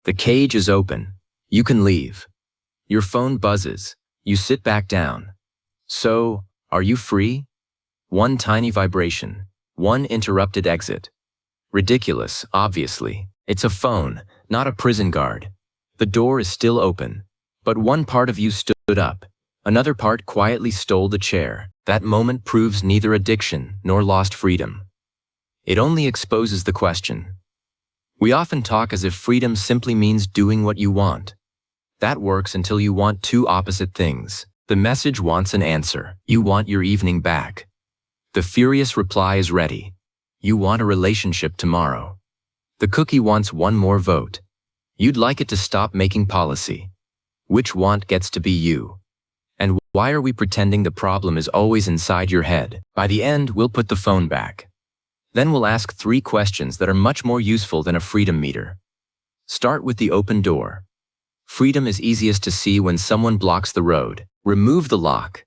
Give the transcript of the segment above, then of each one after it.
The cage is open. You can leave. Your phone buzzes. You sit back down. So, are you free? One tiny vibration. One interrupted exit. Ridiculous, obviously. It's a phone, not a prison guard. The door is still open. But one part of you stood up. Another part quietly stole the chair. That moment proves neither addiction nor lost freedom. It only exposes the question. We often talk as if freedom simply means doing what you want. That works until you want two opposite things. The message wants an answer. You want your evening back. The furious reply is ready. You want a relationship tomorrow. The cookie wants one more vote. You'd like it to stop making policy. Which want gets to be you? And why are we pretending the problem is always inside your head? By the end, we'll put the phone back. Then we'll ask 3 questions that are much more useful than a freedom meter. Start with the open door. Freedom is easiest to see when someone blocks the road. Remove the lock.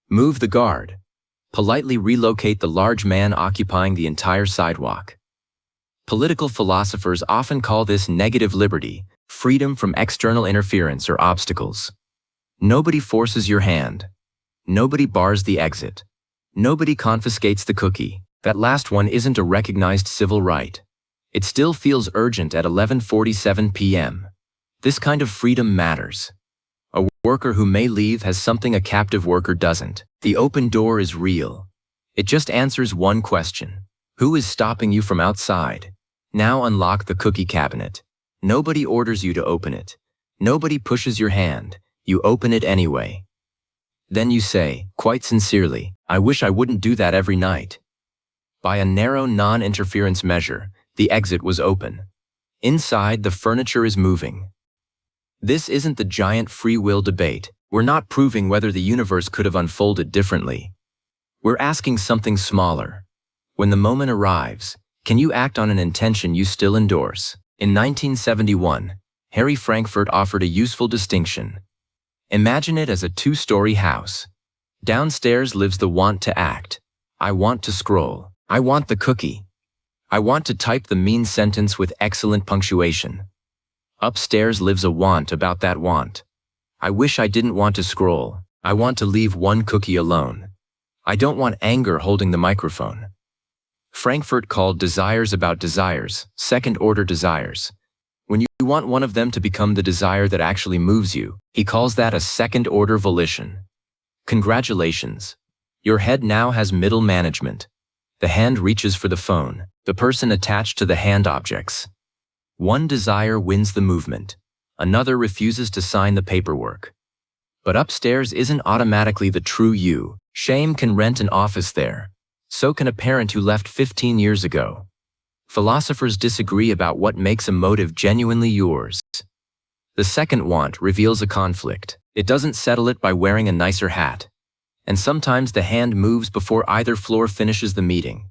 Move the guard. Politely relocate the large man occupying the entire sidewalk. Political philosophers often call this negative liberty, freedom from external interference or obstacles. Nobody forces your hand. Nobody bars the exit. Nobody confiscates the cookie. That last one isn't a recognized civil right. It still feels urgent at 11:47 p.m. This kind of freedom matters. A worker who may leave has something a captive worker doesn't. The open door is real. It just answers one question. Who is stopping you from outside? Now unlock the cookie cabinet. Nobody orders you to open it. Nobody pushes your hand. You open it anyway. Then you say, quite sincerely, I wish I wouldn't do that every night. By a narrow non-interference measure, the exit was open. Inside, the furniture is moving. This isn't the giant free will debate. We're not proving whether the universe could have unfolded differently. We're asking something smaller. When the moment arrives, can you act on an intention you still endorse? In 1971, Harry Frankfurt offered a useful distinction. Imagine it as a 2-story house. Downstairs lives the want to act. I want to scroll. I want the cookie. I want to type the mean sentence with excellent punctuation. Upstairs lives a want about that want. I wish I didn't want to scroll. I want to leave one cookie alone. I don't want anger holding the microphone. Frankfurt called desires about desires, second-order desires. When you want one of them to become the desire that actually moves you, he calls that a second-order volition. Congratulations. Your head now has middle management. The hand reaches for the phone, the person attached to the hand objects. One desire wins the movement. Another refuses to sign the paperwork. But upstairs isn't automatically the true you. Shame can rent an office there. So can a parent who left 15 years ago. Philosophers disagree about what makes a motive genuinely yours. The second want reveals a conflict. It doesn't settle it by wearing a nicer hat. And sometimes the hand moves before either floor finishes the meeting.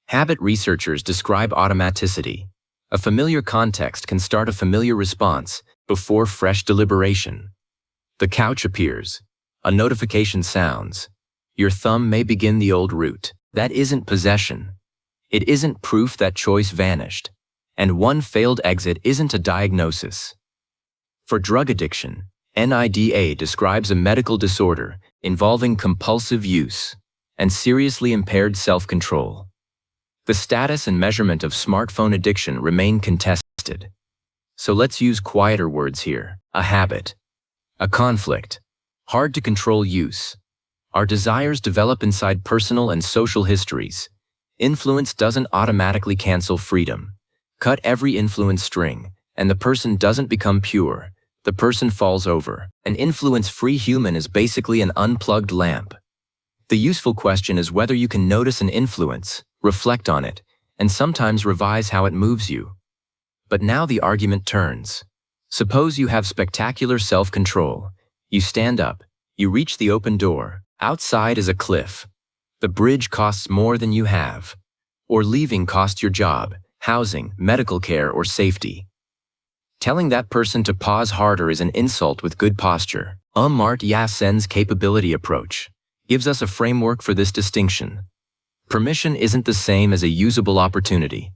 Habit researchers describe automaticity. A familiar context can start a familiar response before fresh deliberation. The couch appears. A notification sounds. Your thumb may begin the old route. That isn't possession. It isn't proof that choice vanished. And one failed exit isn't a diagnosis. For drug addiction, NIDA describes a medical disorder involving compulsive use and seriously impaired self-control. The status and measurement of smartphone addiction remain contested. So let's use quieter words here. A habit. A conflict. Hard to control use. Our desires develop inside personal and social histories. Influence doesn't automatically cancel freedom. Cut every influence string, and the person doesn't become pure. The person falls over. An influence-free human is basically an unplugged lamp. The useful question is whether you can notice an influence, reflect on it, and sometimes revise how it moves you. But now the argument turns. Suppose you have spectacular self-control. You stand up. You reach the open door. Outside is a cliff. The bridge costs more than you have. Or leaving costs your job, housing, medical care, or safety. Telling that person to pause harder is an insult with good posture. Amartya Sen's capability approach gives us a framework for this distinction. Permission isn't the same as a usable opportunity.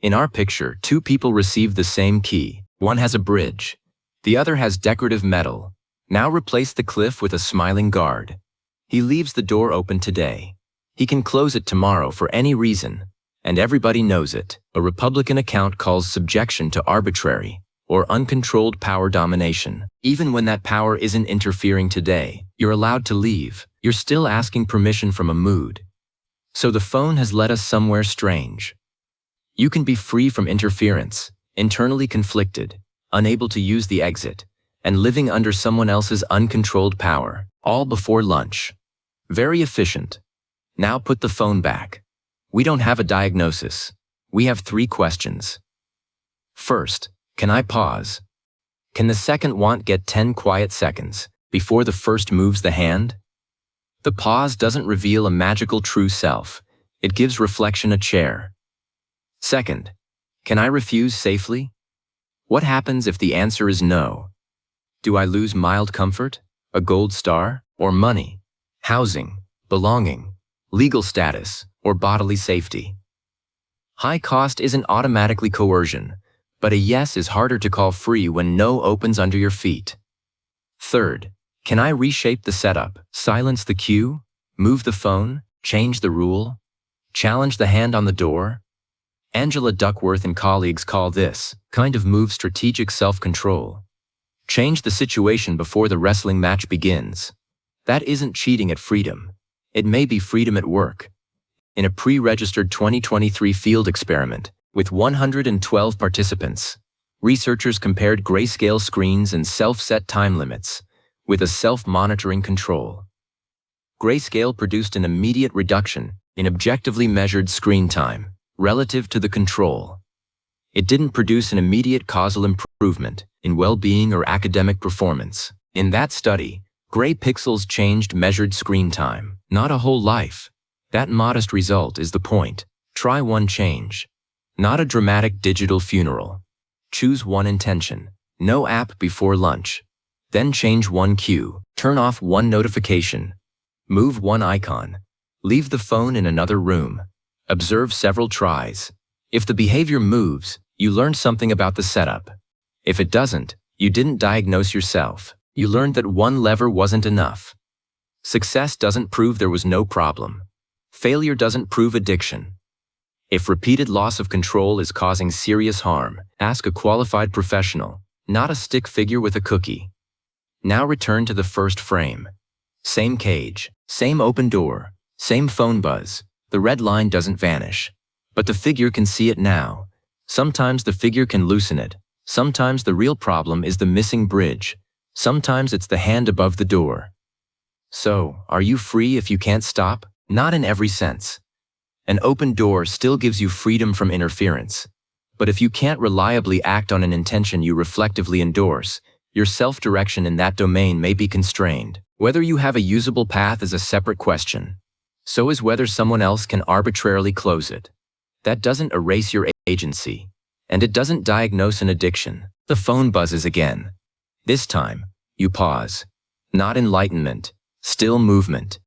In our picture, 2 people receive the same key. One has a bridge. The other has decorative metal. Now replace the cliff with a smiling guard. He leaves the door open today. He can close it tomorrow for any reason, and everybody knows it. A Republican account calls subjection to arbitrary or uncontrolled power domination. Even when that power isn't interfering today, you're allowed to leave. You're still asking permission from a mood. So the phone has led us somewhere strange. You can be free from interference, internally conflicted, unable to use the exit, and living under someone else's uncontrolled power, all before lunch. Very efficient. Now put the phone back. We don't have a diagnosis. We have 3 questions. First, can I pause? Can the second want get 10 quiet seconds before the first moves the hand? The pause doesn't reveal a magical true self. It gives reflection a chair. Second, can I refuse safely? What happens if the answer is no? Do I lose mild comfort, a gold star, or money, housing, belonging, legal status, or bodily safety? High cost isn't automatically coercion, but a yes is harder to call free when no opens under your feet. Third, can I reshape the setup, silence the cue, move the phone, change the rule, challenge the hand on the door? Angela Duckworth and colleagues call this kind of move strategic self-control. Change the situation before the wrestling match begins. That isn't cheating at freedom. It may be freedom at work. In a pre-registered 2023 field experiment with 112 participants, researchers compared grayscale screens and self-set time limits with a self-monitoring control. Grayscale produced an immediate reduction in objectively measured screen time relative to the control. It didn't produce an immediate causal improvement in well-being or academic performance. In that study, gray pixels changed measured screen time, not a whole life. That modest result is the point. Try one change. Not a dramatic digital funeral. Choose one intention. No app before lunch. Then change one cue. Turn off one notification. Move one icon. Leave the phone in another room. Observe several tries. If the behavior moves, you learned something about the setup. If it doesn't, you didn't diagnose yourself. You learned that one lever wasn't enough. Success doesn't prove there was no problem. Failure doesn't prove addiction. If repeated loss of control is causing serious harm, ask a qualified professional, not a stick figure with a cookie. Now return to the first frame. Same cage, same open door, same phone buzz. The red line doesn't vanish, but the figure can see it now. Sometimes the figure can loosen it. Sometimes the real problem is the missing bridge. Sometimes it's the hand above the door. So, are you free if you can't stop? Not in every sense. An open door still gives you freedom from interference. But if you can't reliably act on an intention you reflectively endorse, your self-direction in that domain may be constrained. Whether you have a usable path is a separate question. So is whether someone else can arbitrarily close it. That doesn't erase your agency, and it doesn't diagnose an addiction. The phone buzzes again. This time, you pause. Not enlightenment, still movement.